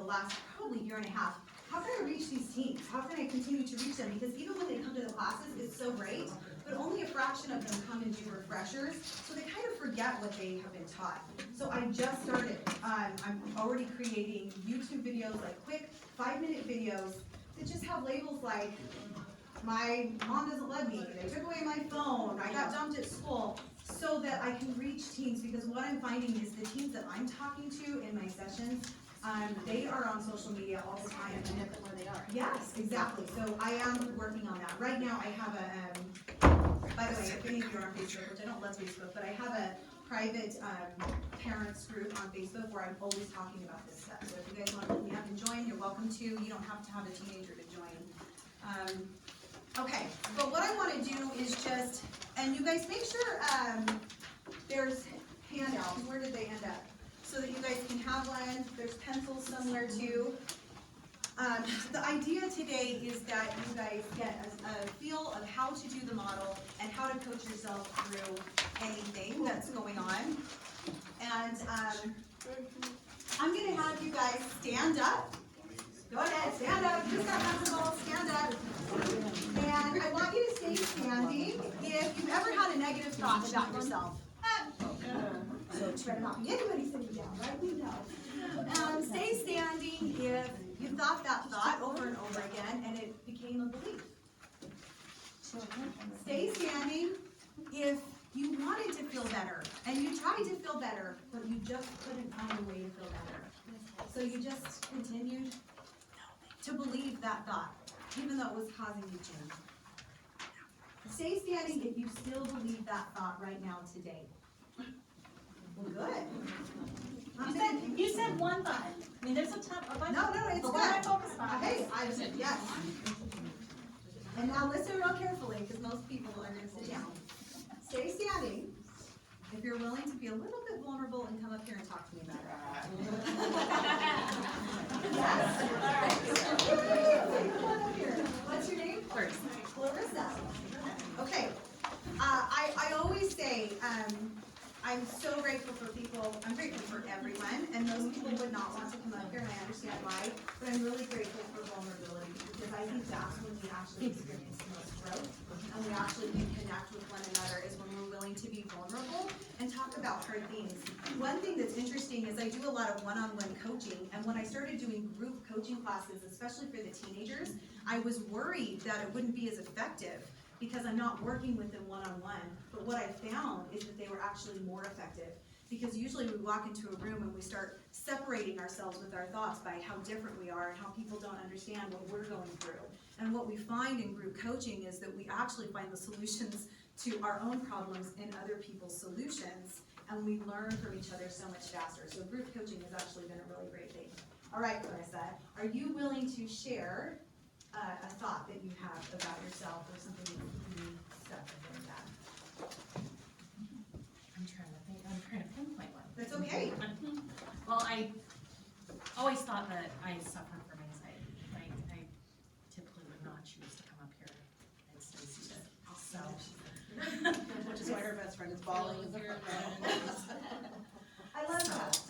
last probably year and a half, how can I reach these teens? How can I continue to reach them? Because even when they come to the classes, it's so great, but only a fraction of them come and do refreshers, so they kind of forget what they have been taught. So I just started. I'm already creating YouTube videos, like quick 5-minute videos that just have labels like, my mom doesn't love me, they took away my phone, I got dumped at school, so that I can reach teens, because what I'm finding is the teens that I'm talking to in my sessions, they are on social media all the time. And met them where they are. Yes, exactly. So I am working on that. Right now I have a, by the way, if any of you are on Facebook, which I don't love Facebook, but I have a private parents group on Facebook where I'm always talking about this stuff. So if you guys want to, if you haven't joined, you're welcome to. You don't have to have a teenager to join. Okay, but what I want to do is just, and you guys make sure there's handouts. Where did they end up? So that you guys can have one. There's pencils somewhere too. The idea today is that you guys get a feel of how to do the model and how to coach yourself through anything that's going on. And I'm going to have you guys stand up. Go ahead, stand up. You just got comfortable, stand up. And I want you to stay standing if you've ever had a negative thought about yourself. So try to not be anybody sitting down, right? We know. Stay standing if you thought that thought over and over again and it became a belief. Stay standing if you wanted to feel better and you tried to feel better, but you just couldn't find a way to feel better. So you just continued to believe that thought, even though it was causing you change. Stay standing if you still believe that thought right now today. Well, good. You said one thought. I mean, there's a bunch. No, it's but good. what I focus on. Okay, yes. And now listen real carefully, because most people are going to sit down. Stay standing if you're willing to be a little bit vulnerable and come up here and talk to me about it. Yes. Come on up here. What's your name? Clarissa. Okay. I always say, I'm so grateful for people. I'm grateful for everyone, and most people would not want to come up here, and I understand why, but I'm really grateful for vulnerability, because I think that's when we actually experience the most growth, and we actually can connect with one another, is when we're willing to be vulnerable and talk about hard things. One thing that's interesting is I do a lot of one-on-one coaching, and when I started doing group coaching classes, especially for the teenagers, I was worried that it wouldn't be as effective, because I'm not working with them one-on-one. But what I found is that they were actually more effective. Because usually we walk into a room and we start separating ourselves with our thoughts by how different we are and how people don't understand what we're going through. And what we find in group coaching is that we actually find the solutions to our own problems in other people's solutions, and we learn from each other so much faster. So group coaching has actually been a really great thing. All right, Clarissa, are you willing to share a thought that you have about yourself or something that you stuck within that? I'm trying to pinpoint one. That's okay. Well, I always thought that I suffered from anxiety. I typically would not choose to come up here and stay seated. So, Which is why her best friend is bawling in the front row. I love that.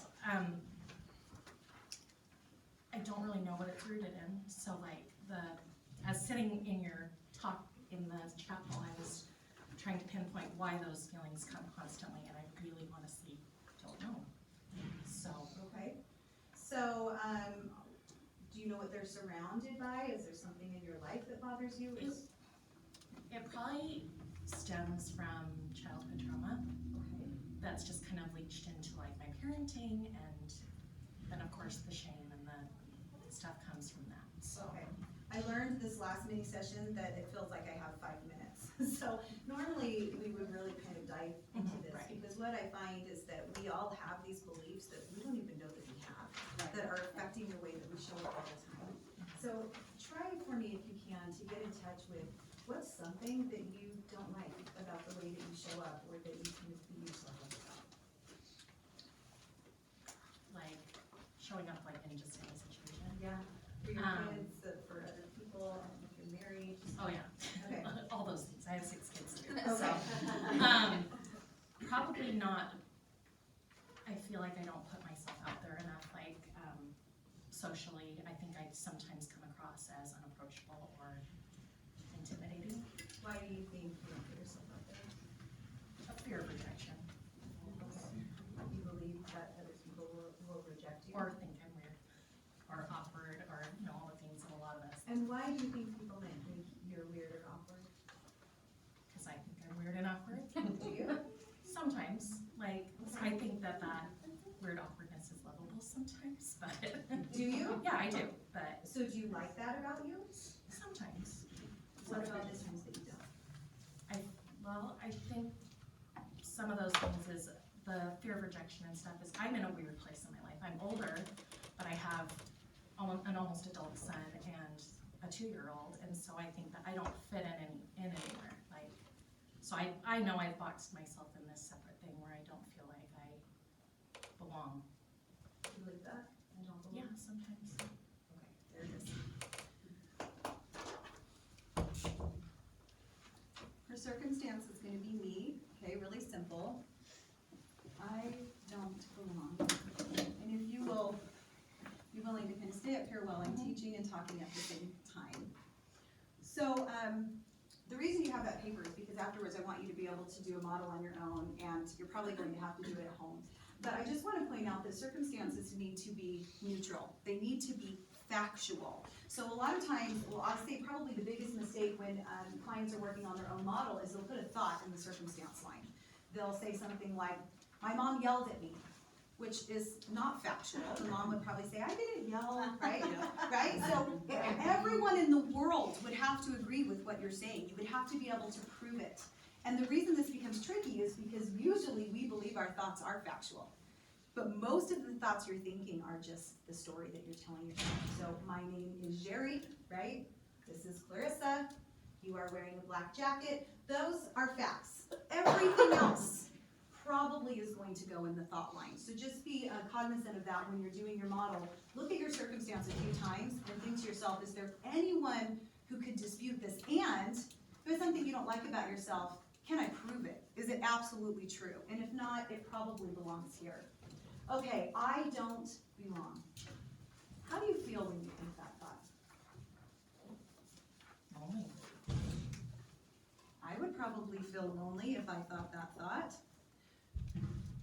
I don't really know what it's rooted in. So as sitting in your talk in the chapel, I was trying to pinpoint why those feelings come constantly, and I really honestly don't know. So. Okay. So, do you know what they're surrounded by? Is there something in your life that bothers you? It probably stems from childhood trauma. Okay. That's just kind of leached into my parenting, and then of course the shame and the stuff comes from that. So. Okay. I learned this last mini session that it feels like I have 5 minutes. So normally we would really kind of dive into this, right. Because what I find is that we all have these beliefs that we don't even know that we have, that are affecting the way that we show up all the time. So try for me, if you can, to get in touch with what's something that you don't like about the way that you show up, or that you can be yourself about. Like showing up in just any situation. Yeah, for your kids, for other people, if you're married. Oh yeah. Okay. All those things. I have 6 kids too. Okay. So, probably not. I feel like I don't put myself out there enough. socially, I think I sometimes come across as unapproachable or intimidating. Why do you think you don't put yourself out there? A fear of rejection, You believe that other people will reject you? or think I'm weird, or awkward, or, you know, all the things that a lot of us, And why do you think people might think you're weird or awkward? because I think I'm weird and awkward. Do you? Sometimes, like, I think that weird awkwardness is lovable sometimes, but. Do you? Yeah, I do, but So do you like that about you? sometimes. What about the things that you don't? I think some of those things is the fear of rejection and stuff is, I'm in a weird place in my life. I'm older, but I have an almost adult son and a 2-year-old, and so I think that I don't fit in anywhere. Like, so I know I've boxed myself in this separate thing where I don't feel like I belong. Do you believe that? I don't believe. Yeah, sometimes. Okay, there it is. Her circumstance is gonna be me, okay, really simple. I don't belong. And if you will be willing to kind of stay up here while I'm teaching and talking at the same time. So, the reason you have that paper is because afterwards I want you to be able to do a model on your own, and you're probably going to have to do it at home. But I just want to point out that circumstances need to be neutral. They need to be factual. So a lot of times, well, I'll say probably the biggest mistake when clients are working on their own model is they'll put a thought in the circumstance line. They'll say something like, my mom yelled at me, which is not factual. The mom would probably say, I didn't yell, right? Right? So everyone in the world would have to agree with what you're saying. You would have to be able to prove it. And the reason this becomes tricky is because usually we believe our thoughts are factual. But most of the thoughts you're thinking are just the story that you're telling yourself. So my name is Jheri, right? This is Clarissa. You are wearing a black jacket. Those are facts. Everything else probably is going to go in the thought line. So just be cognizant of that when you're doing your model. Look at your circumstance a few times and think to yourself, is there anyone who could dispute this? And if it's something you don't like about yourself, can I prove it? Is it absolutely true? And if not, it probably belongs here. Okay, I don't belong. How do you feel when you think that thought? Lonely. I would probably feel lonely if I thought that thought.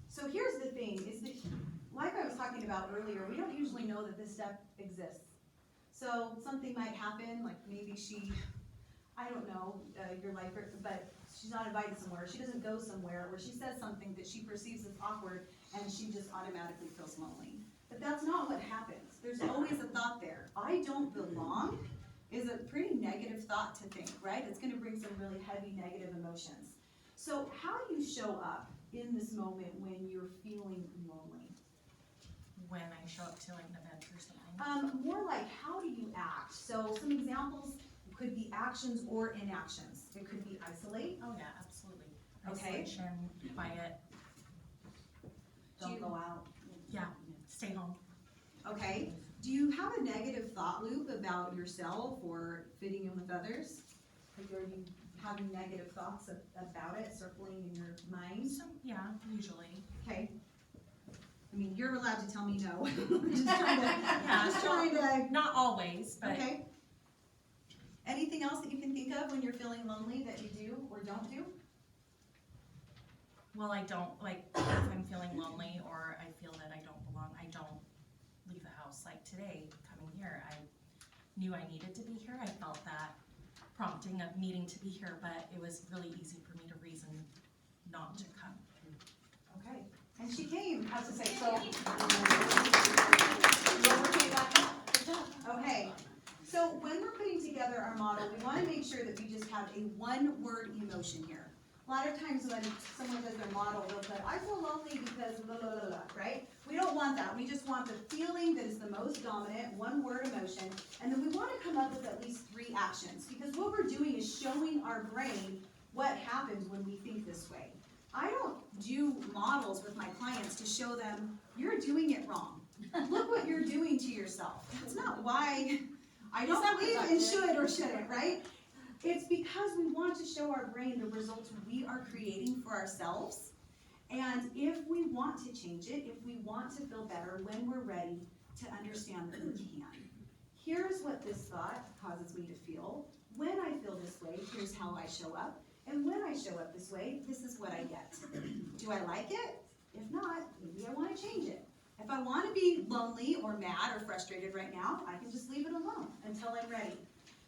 So here's the thing, is that, like I was talking about earlier, we don't usually know that this step exists. So something might happen, like maybe she, I don't know, your life, but she's not invited somewhere, she doesn't go somewhere, or she says something that she perceives as awkward, and she just automatically feels lonely. But that's not what happens. There's always a thought there. I don't belong is a pretty negative thought to think, right? It's gonna bring some really heavy negative emotions. So how do you show up in this moment when you're feeling lonely? When I show up to like an event or something. More like, how do you act? So some examples could be actions or inactions. It could be isolate. Oh yeah, absolutely. Okay. Isolation, quiet, Don't go out. yeah, stay home. Okay. Do you have a negative thought loop about yourself or fitting in with others? Like, are you having negative thoughts about it circling in your mind? Yeah, usually. Okay. I mean, you're allowed to tell me no. Just trying to, Yeah, just trying to. Not always, but Okay. Anything else that you can think of when you're feeling lonely that you do or don't do? well, I don't, like, if I'm feeling lonely or I feel that I don't belong, I don't leave the house. Like today, coming here, I knew I needed to be here. I felt that prompting of needing to be here, but it was really easy for me to reason not to come. Okay. And she came, I was to say, so. Okay. So when we're putting together our model, we want to make sure that we just have a one-word emotion here. A lot of times when someone does their model, they'll put, I feel lonely because blah, blah, blah, blah, right? We don't want that. We just want the feeling that is the most dominant, one-word emotion, and then we want to come up with at least 3 actions, because what we're doing is showing our brain what happens when we think this way. I don't do models with my clients to show them, you're doing it wrong. Look what you're doing to yourself. That's not why I don't believe in should or shouldn't, right? It's because we want to show our brain the results we are creating for ourselves. And if we want to change it, if we want to feel better when we're ready, to understand that we can. Here's what this thought causes me to feel. When I feel this way, here's how I show up. And when I show up this way, this is what I get. Do I like it? If not, maybe I want to change it. If I want to be lonely or mad or frustrated right now, I can just leave it alone until I'm ready.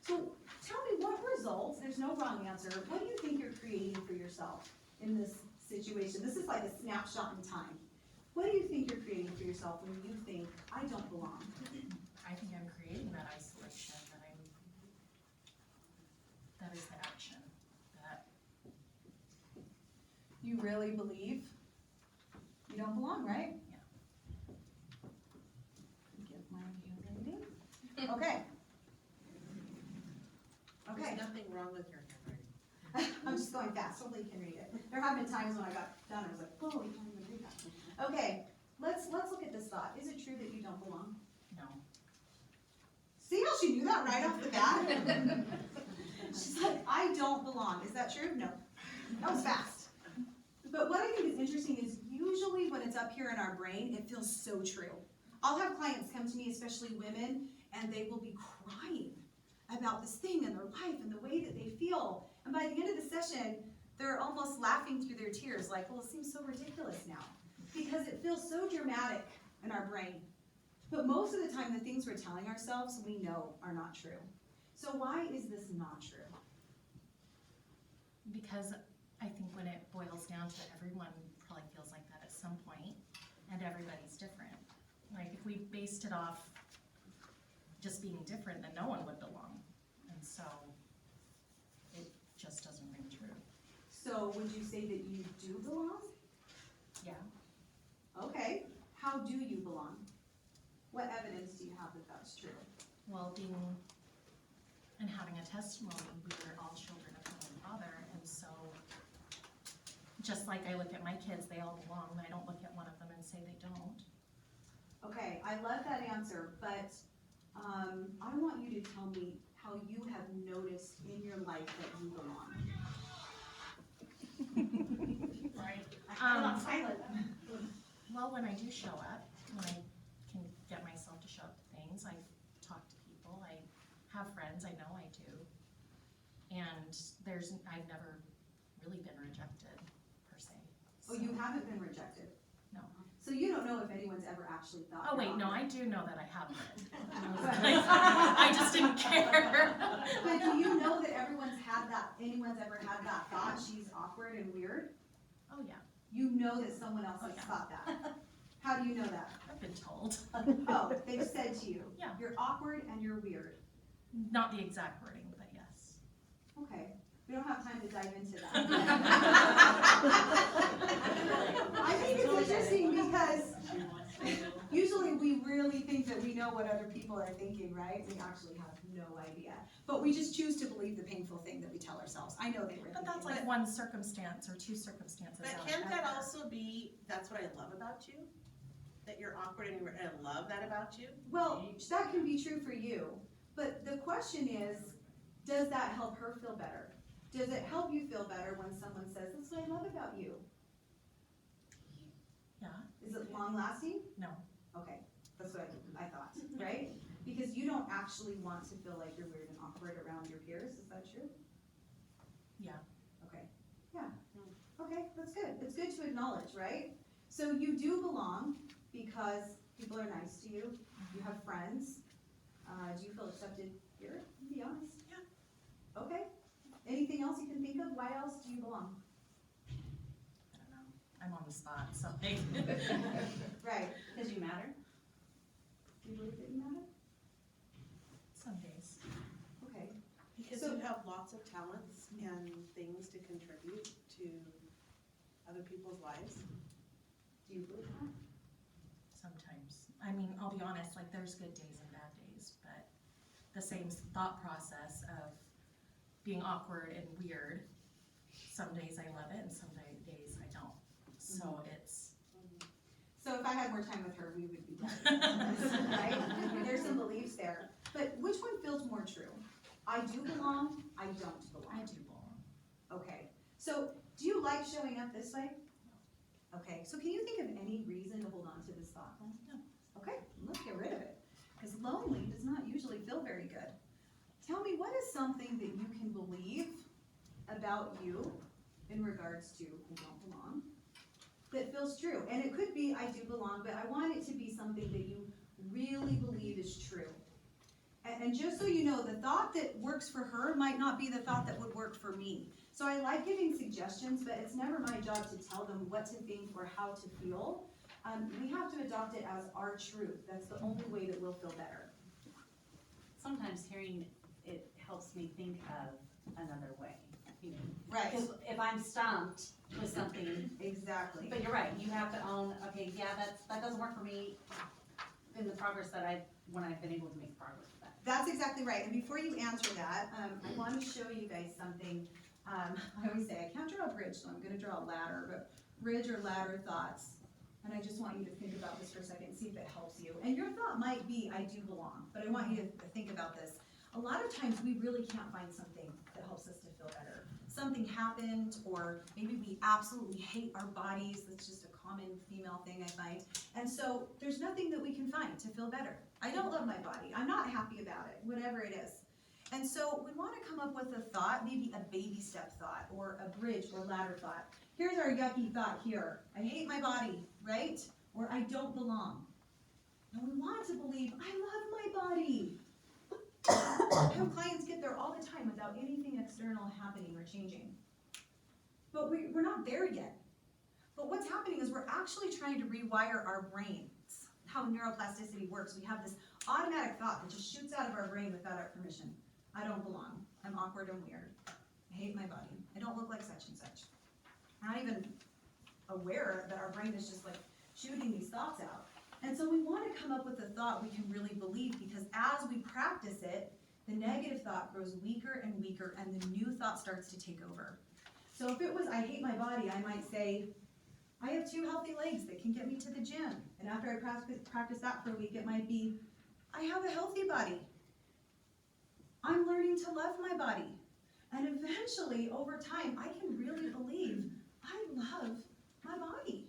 So tell me what results, there's no wrong answer, what do you think you're creating for yourself in this situation? This is like a snapshot in time. What do you think you're creating for yourself when you think, I don't belong? I think I'm creating that isolation, that is the action, that You really believe you don't belong, right? Yeah. Get my handwriting. Okay. Okay. There's nothing wrong with your handwriting. I'm just going fast, hopefully you can read it. There have been times when I got done, I was like, oh, you can't even read that. Okay, let's look at this thought. Is it true that you don't belong? no. See how she knew that right off the bat? She's like, I don't belong. Is that true? No. That was fast. But what I think is interesting is usually when it's up here in our brain, it feels so true. I'll have clients come to me, especially women, and they will be crying about this thing in their life and the way that they feel. And by the end of the session, they're almost laughing through their tears, like, well, it seems so ridiculous now. Because it feels so dramatic in our brain. But most of the time, the things we're telling ourselves, we know are not true. So why is this not true? Because I think when it boils down to it, everyone probably feels like that at some point, and everybody's different. Like, if we based it off just being different, then no one would belong. And so, it just doesn't ring true. So would you say that you do belong? Yeah. Okay. How do you belong? What evidence do you have that that's true? Well, being and having a testimony, we are all children of Heavenly Father, and so just like I look at my kids, they all belong. I don't look at one of them and say they don't. Okay, I love that answer, but I want you to tell me how you have noticed in your life that you belong. Right. I'm not silent. Well, when I do show up, when I can get myself to show up to things, I talk to people, I have friends, I know I do. And I've never really been rejected, per se. Oh, you haven't been rejected? No. So you don't know if anyone's ever actually thought. Oh, wait, you're no, awkward. I do know that I have been. I just didn't care. But do you know that anyone's ever had that thought, she's awkward and weird? Oh, yeah, You know that someone else Oh, has yeah. thought that. How do you know that? I've been told. Oh, they've said to you. Yeah. You're awkward and you're weird. Not the exact wording, but yes. Okay, we don't have time to dive into that. I think it's interesting because usually we really think that we know what other people are thinking, right? We actually have no idea. But we just choose to believe the painful thing that we tell ourselves. I know they were But that's thinking like one circumstance or two circumstances. But out can't of that ever. also be, that's what I love about you? That you're awkward and I love that about you? Well, that can be true for you, but the question is, does that help her feel better? Does it help you feel better when someone says, that's what I love about you? Yeah, Is it long lasting? no, Okay, that's what I thought, right? Because you don't actually want to feel like you're weird and awkward around your peers, is that true? yeah, Okay, yeah, okay, that's good. It's good to acknowledge, right? So you do belong because people are nice to you, you have friends. Do you feel accepted here? Be honest. Yeah. Okay, anything else you can think of? Why else do you belong? I don't know. I'm on the spot, so. Right, Because you matter? do you believe that you matter? Some days. Okay, Because So- you have lots of talents and things to contribute to other people's lives. do you believe that? Sometimes. I mean, I'll be honest, like, there's good days and bad days, but the same thought process of being awkward and weird, some days I love it and some days I don't. So it's, So if I had more time with her, we would be done, right? There's some beliefs there. But which one feels more true? I do belong, I don't belong. I do belong. Okay, so do you like showing up this way? Okay, so can you think of any reason to hold on to this thought then? No. Okay, let's get rid of it. Because lonely does not usually feel very good. Tell me, what is something that you can believe about you in regards to I don't belong that feels true? And it could be I do belong, but I want it to be something that you really believe is true. And just so you know, the thought that works for her might not be the thought that would work for me. So I like giving suggestions, but it's never my job to tell them what to think or how to feel. We have to adopt it as our truth. That's the only way that we'll feel better. Sometimes hearing it helps me think of another way. You know, Right. because if I'm stumped with something, Exactly. but you're right, you have to own, okay, yeah, that doesn't work for me in the progress that when I've been able to make progress with that. That's exactly right. And before you answer that, I want to show you guys something. I always say, I can't draw a bridge, so I'm going to draw a ladder, but bridge or ladder thoughts. And I just want you to think about this for a second, see if it helps you. And your thought might be, I do belong, but I want you to think about this. A lot of times we really can't find something that helps us to feel better. Something happened, or maybe we absolutely hate our bodies. That's just a common female thing I find. And so there's nothing that we can find to feel better. I don't love my body. I'm not happy about it, whatever it is. And so we want to come up with a thought, maybe a baby step thought, or a bridge or ladder thought. Here's our yucky thought here. I hate my body, right? Or I don't belong. And we want to believe, I love my body. I have clients get there all the time without anything external happening or changing. But we're not there yet. But what's happening is we're actually trying to rewire our brains. How neuroplasticity works. We have this automatic thought that just shoots out of our brain without our permission. I don't belong. I'm awkward and weird. I hate my body. I don't look like such and such. I'm not even aware that our brain is just like shooting these thoughts out. And so we want to come up with a thought we can really believe, because as we practice it, the negative thought grows weaker and weaker, and the new thought starts to take over. So if it was, I hate my body, I might say, I have 2 healthy legs that can get me to the gym. And after I practice that for a week, it might be, I have a healthy body. I'm learning to love my body. And eventually, over time, I can really believe I love my body.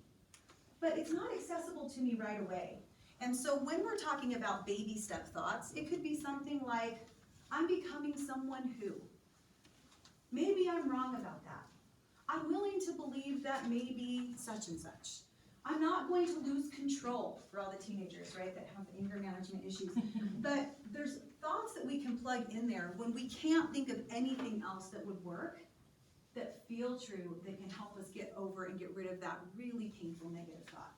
But it's not accessible to me right away. And so when we're talking about baby step thoughts, it could be something like, I'm becoming someone who. Maybe I'm wrong about that. I'm willing to believe that maybe such and such. I'm not going to lose control, for all the teenagers, right, that have anger management issues. But there's thoughts that we can plug in there when we can't think of anything else that would work, that feel true, that can help us get over and get rid of that really painful negative thought.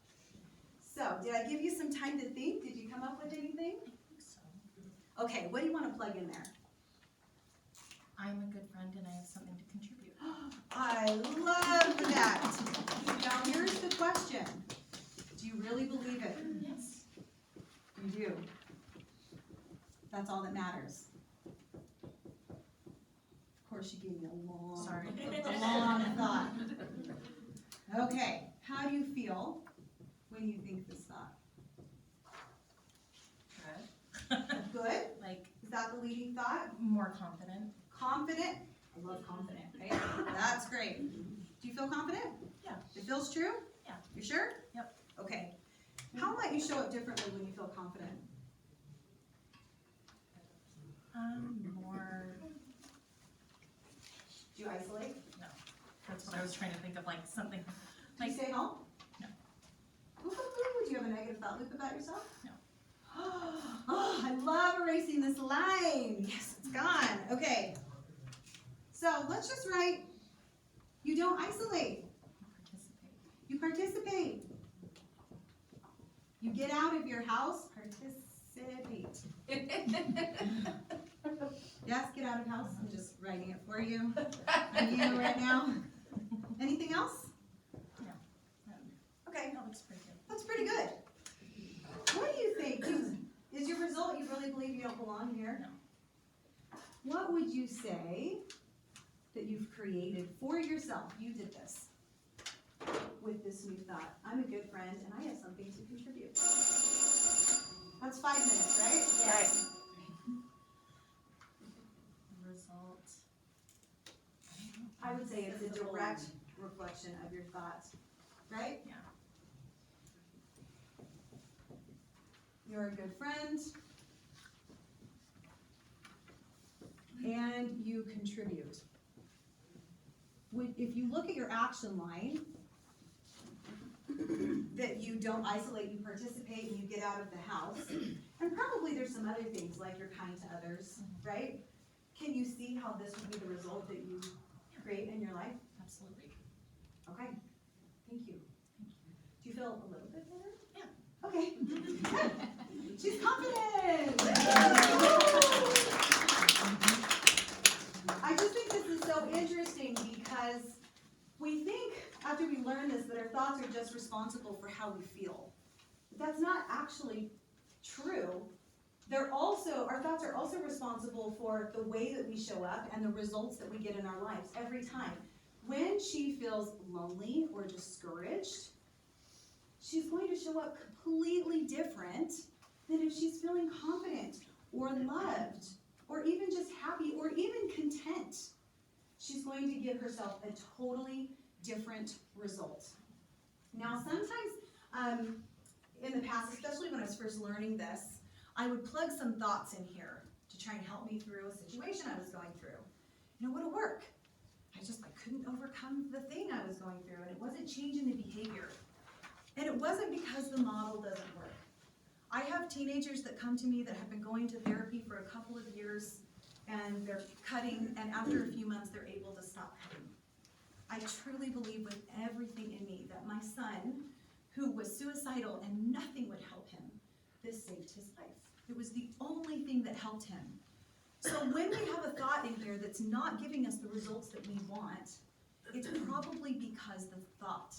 So, did I give you some time to think? Did you come up with anything? I think so. Okay, what do you want to plug in there? I'm a good friend and I have something to contribute. I love that. Now here's the question. Do you really believe it? Yes. You do. That's all that matters. Of course, you gave me a long thought. Okay, how do you feel when you think this thought? Good. Good? Like, Is that the leading thought? more confident. Confident? I love confident, right? That's great. Do you feel confident? Yeah. It feels true? Yeah. You sure? Yep. Okay. How might you show it differently when you feel confident? More, Do you isolate? no. That's what I was trying to think of, like something, Do you like, stay home? No. Do you have a negative thought loop about yourself? No. Oh, I love erasing this line. Yes, it's gone. Okay. So let's just write, you don't isolate. participate. You participate. You get out of your house, participate. Yes, get out of house. I'm just writing it for you. I'm you right now. Anything else? No. Okay, That looks pretty good. that's pretty good. What do you think? Is your result you really believe you don't belong here? No. What would you say that you've created for yourself? You did this with this new thought. I'm a good friend and I have something to contribute. That's 5 minutes, right? Yes. Result. I would say it's a direct reflection of your thoughts, right? Yeah. you're a good friend, and you contribute. If you look at your action line, that you don't isolate, you participate, and you get out of the house, and probably there's some other things like you're kind to others, right? Can you see how this would be the result that you create in your life? Absolutely. Okay, thank you. Do you feel a little bit better? Yeah. Okay, good. She's confident. I just think this is so interesting because we think after we learn this that our thoughts are just responsible for how we feel. But that's not actually true. Our thoughts are also responsible for the way that we show up and the results that we get in our lives every time. When she feels lonely or discouraged, she's going to show up completely different than if she's feeling confident or loved or even just happy or even content. She's going to give herself a totally different result. Now, sometimes in the past, especially when I was first learning this, I would plug some thoughts in here to try and help me through a situation I was going through. And it wouldn't work. I couldn't overcome the thing I was going through, and it wasn't changing the behavior. And it wasn't because the model doesn't work. I have teenagers that come to me that have been going to therapy for a couple of years, and they're cutting, and after a few months, they're able to stop cutting. I truly believe with everything in me that my son, who was suicidal and nothing would help him, this saved his life. It was the only thing that helped him. So when we have a thought in here that's not giving us the results that we want, it's probably because the thought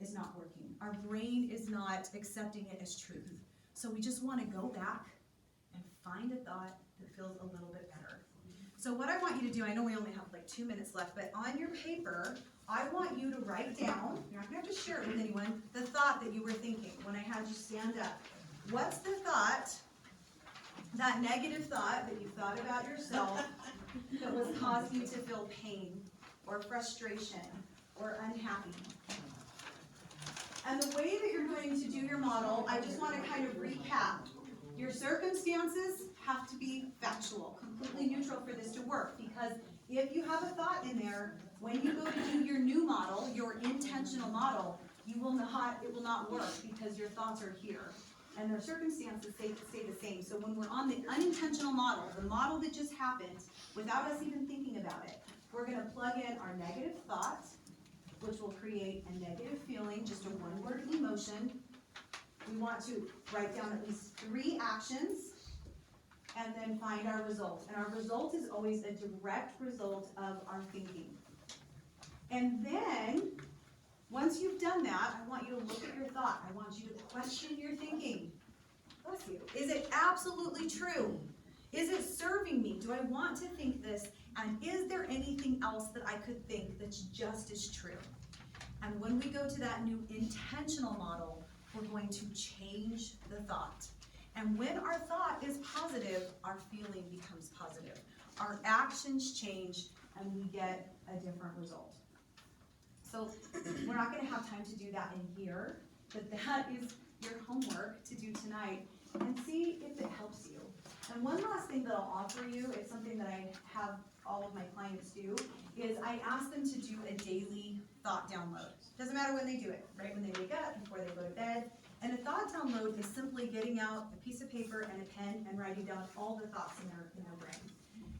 is not working. Our brain is not accepting it as truth. So we just want to go back and find a thought that feels a little bit better. So what I want you to do, I know we only have like 2 minutes left, but on your paper, I want you to write down, you're not going to have to share it with anyone, the thought that you were thinking when I had you stand up. What's the thought, that negative thought that you thought about yourself that was causing you to feel pain or frustration or unhappy? And the way that you're going to do your model, I just want to kind of recap. Your circumstances have to be factual, completely neutral for this to work, because if you have a thought in there, when you go to do your new model, your intentional model, it will not work because your thoughts are here. And their circumstances stay the same. So when we're on the unintentional model, the model that just happened, without us even thinking about it, we're going to plug in our negative thought, which will create a negative feeling, just a one-word emotion. We want to write down at least 3 actions and then find our result. And our result is always a direct result of our thinking. And then, once you've done that, I want you to look at your thought. I want you to question your thinking. Bless you. Is it absolutely true? Is it serving me? Do I want to think this? And is there anything else that I could think that's just as true? And when we go to that new intentional model, we're going to change the thought. And when our thought is positive, our feeling becomes positive. Our actions change, and we get a different result. So we're not going to have time to do that in here, but that is your homework to do tonight, and see if it helps you. And one last thing that I'll offer you, it's something that I have all of my clients do, is I ask them to do a daily thought download. Doesn't matter when they do it, right? When they wake up, before they go to bed. And a thought download is simply getting out a piece of paper and a pen and writing down all the thoughts in their brain.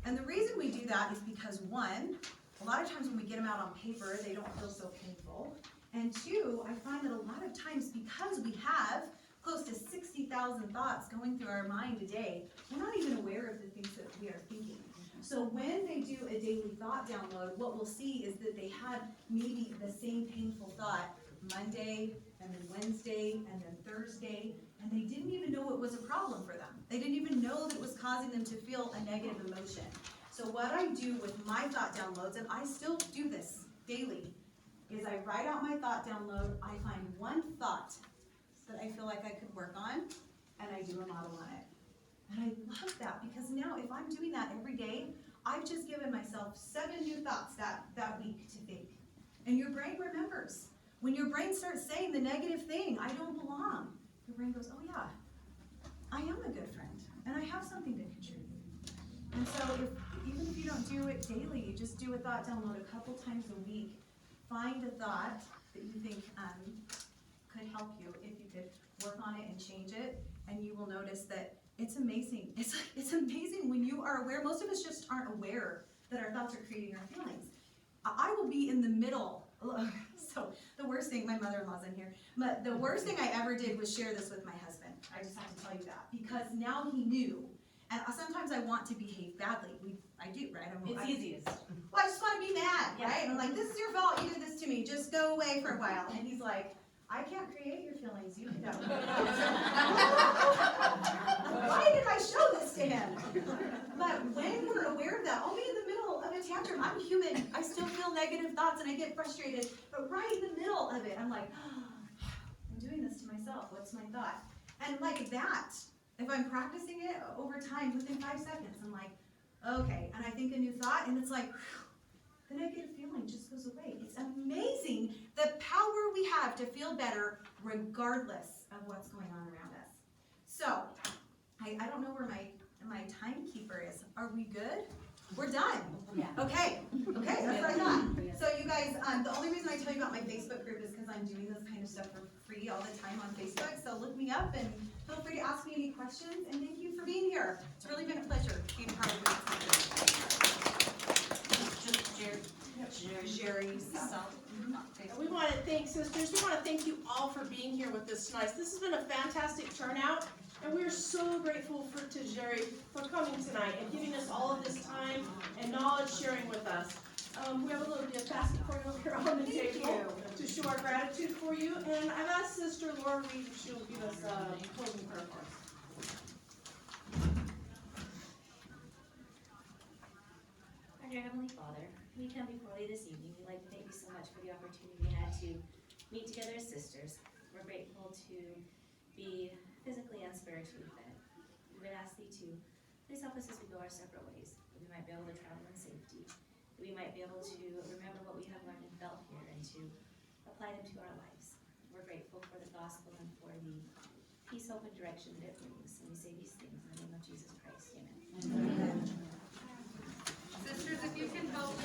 And the reason we do that is because, 1, a lot of times when we get them out on paper, they don't feel so painful. And 2, I find that a lot of times, because we have close to 60,000 thoughts going through our mind a day, we're not even aware of the things that we are thinking. So when they do a daily thought download, what we'll see is that they had maybe the same painful thought Monday, and then Wednesday, and then Thursday, and they didn't even know it was a problem for them. They didn't even know that it was causing them to feel a negative emotion. So what I do with my thought downloads, and I still do this daily, is I write out my thought download, I find one thought that I feel like I could work on, and I do a model on it. And I love that, because now if I'm doing that every day, I've just given myself 7 new thoughts that week to think. And your brain remembers. When your brain starts saying the negative thing, I don't belong, your brain goes, oh yeah, I am a good friend, and I have something to contribute. And so even if you don't do it daily, you just do a thought download a couple times a week. Find a thought that you think could help you, if you could work on it and change it, and you will notice that it's amazing. It's amazing when you are aware. Most of us just aren't aware that our thoughts are creating our feelings. I will be in the middle. So the worst thing, my mother-in-law's in here, but the worst thing I ever did was share this with my husband. I just have to tell you that, because now he knew. And sometimes I want to behave badly. I do, right? It's easiest. Well, I just want to be mad, right? And I'm like, this is your fault. You did this to me. Just go away for a while. And he's like, I can't create your feelings. You can go. Why did I show this to him? But when we're aware of that, I'll be in the middle of a tantrum. I'm human. I still feel negative thoughts and I get frustrated. But right in the middle of it, I'm like, I'm doing this to myself. What's my thought? And like that, if I'm practicing it over time, within 5 seconds, I'm like, okay. And I think a new thought, and it's like, the negative feeling just goes away. It's amazing the power we have to feel better regardless of what's going on around us. So, I don't know where my timekeeper is. Are we good? We're done. Yeah. Okay, that's what I thought. So you guys, the only reason I tell you about my Facebook group is because I'm doing this kind of stuff for free all the time on Facebook. So look me up and feel free to ask me any questions. And thank you for being here. It's really been a pleasure being part of this. Jheri South. We want to thank sisters. We want to thank you all for being here with us tonight. This has been a fantastic turnout, and we're so grateful to Jheri for coming tonight and giving us all of this time and knowledge sharing with us. We have a little gift basket for you over here on the table to show our gratitude for you. And I've asked Sister Laura Reed if she'll give us a closing prayer for us. Our dear Heavenly Father, we come before you this evening. We'd like to thank you so much for the opportunity we had to meet together as sisters. We're grateful to be physically and spiritually fed. We would ask thee to please help us as we go our separate ways, that we might be able to travel in safety, that we might be able to remember what we have learned and felt here and to apply them to our lives. We're grateful for the gospel and for the peace, hope, and direction that it brings. And we say these things in the name of Jesus Christ. Amen. Amen. Sisters, if you can help